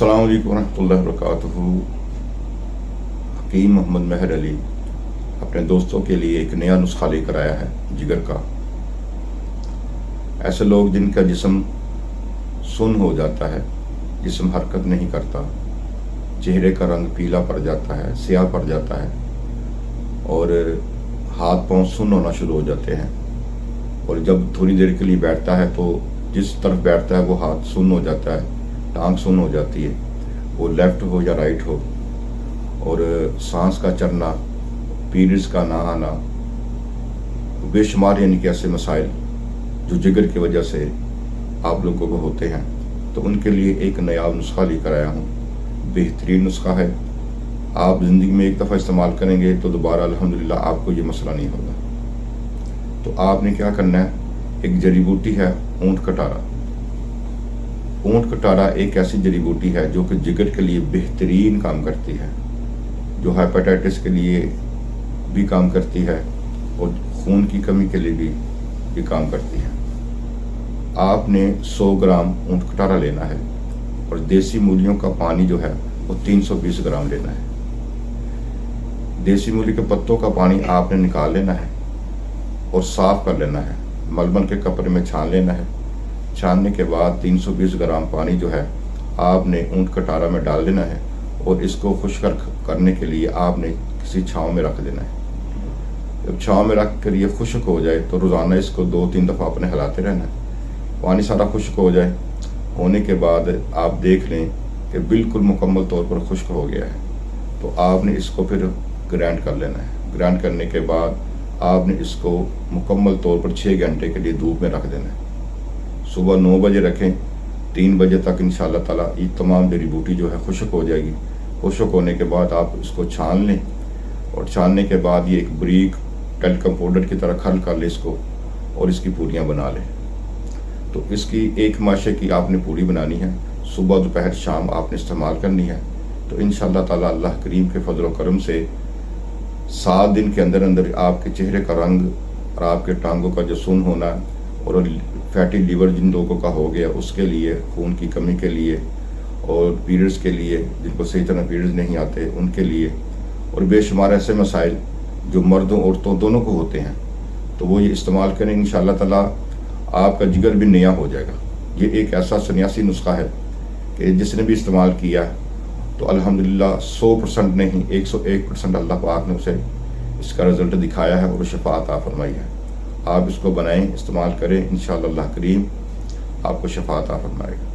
السلام علیکم ورحمۃ اللہ وبرکاتہ۔ حکیم محمد مہر علی اپنے دوستوں کے لیے ایک نیا نسخہ لے کر آیا ہے جگر کا۔ ایسے لوگ جن کا جسم سن ہو جاتا ہے، جسم حرکت نہیں کرتا، چہرے کا رنگ پیلا پڑ جاتا ہے، سیاہ پڑ جاتا ہے اور ہاتھ پاؤں سن ہونا شروع ہو جاتے ہیں، اور جب تھوڑی دیر کے لیے بیٹھتا ہے تو جس طرف بیٹھتا ہے وہ ہاتھ سن ہو جاتا ہے، ٹانگ سن ہو جاتی ہے، وہ لیفٹ ہو یا رائٹ ہو، اور سانس کا چڑھنا، پیریڈز کا نہ آنا، بے شمار یعنی کہ ایسے مسائل جو جگر کی وجہ سے آپ لوگوں کو ہوتے ہیں، تو ان کے لیے ایک نیا نسخہ لے کر آیا ہوں۔ بہترین نسخہ ہے، آپ زندگی میں ایک دفعہ استعمال کریں گے تو دوبارہ الحمدللہ آپ کو یہ مسئلہ نہیں ہوگا۔ تو آپ نے کیا کرنا ہے، ایک جڑی بوٹی ہے اونٹ کٹارا۔ اونٹ کٹارا ایک ایسی جڑی بوٹی ہے جو کہ جگر کے لیے بہترین کام کرتی ہے، جو ہیپاٹائٹس کے لیے بھی کام کرتی ہے اور خون کی کمی کے لیے بھی یہ کام کرتی ہے۔ آپ نے 100 گرام اونٹ کٹارا لینا ہے اور دیسی مولیوں کا پانی جو ہے وہ 320 گرام لینا ہے۔ دیسی مولی کے پتوں کا پانی آپ نے نکال لینا ہے اور صاف کر لینا ہے، ملبن کے کپڑے میں چھان لینا ہے۔ چھاننے کے بعد 320 گرام پانی جو ہے آپ نے اونٹ کٹارا میں ڈال دینا ہے اور اس کو خشک کرنے کے لیے آپ نے کسی چھاؤں میں رکھ دینا ہے۔ جب چھاؤں میں رکھ کر یہ خشک ہو جائے تو روزانہ اس کو 2-3 دفعہ اپنے ہلاتے رہنا ہے۔ پانی سارا خشک ہو جائے، ہونے کے بعد آپ دیکھ لیں کہ بالکل مکمل طور پر خشک ہو گیا ہے، تو آپ نے اس کو پھر گرائنڈ کر لینا ہے۔ گرائنڈ کرنے کے بعد آپ نے اس کو مکمل طور پر 6 گھنٹے کے لیے دھوپ میں رکھ دینا ہے۔ صبح 9 بجے رکھیں، 3 بجے تک انشاءاللہ تعالیٰ یہ تمام جڑی بوٹی جو ہے خشک ہو جائے گی۔ خشک ہونے کے بعد آپ اس کو چھان لیں، اور چھاننے کے بعد یہ ایک بریک ٹیلکم پاؤڈر کی طرح کھل کر لیں اس کو، اور اس کی پوریاں بنا لیں۔ تو اس کی ایک ماشے کی آپ نے پوری بنانی ہے، صبح دوپہر شام آپ نے استعمال کرنی ہے۔ تو انشاءاللہ تعالیٰ اللہ کریم کے فضل و کرم سے 7 دن کے اندر اندر آپ کے چہرے کا رنگ اور آپ کے ٹانگوں کا جو سن ہونا اور فیٹی لیور جن لوگوں کا ہو گیا اس کے لیے، خون کی کمی کے لیے، اور پیریڈز کے لیے جن کو صحیح طرح پیریڈز نہیں آتے ان کے لیے، اور بے شمار ایسے مسائل جو مردوں عورتوں دونوں کو ہوتے ہیں، تو وہ یہ استعمال کریں، انشاءاللہ تعالیٰ آپ کا جگر بھی نیا ہو جائے گا۔ یہ ایک ایسا سنیاسی نسخہ ہے کہ جس نے بھی استعمال کیا تو الحمدللہ 100% نہیں 101% اللہ پاک نے اسے اس کا رزلٹ دکھایا ہے اور شفا عطا فرمائی ہے۔ آپ اس کو بنائیں، استعمال کریں، انشاءاللہ اللہ کریم آپ کو شفا عطا فرمائے گا۔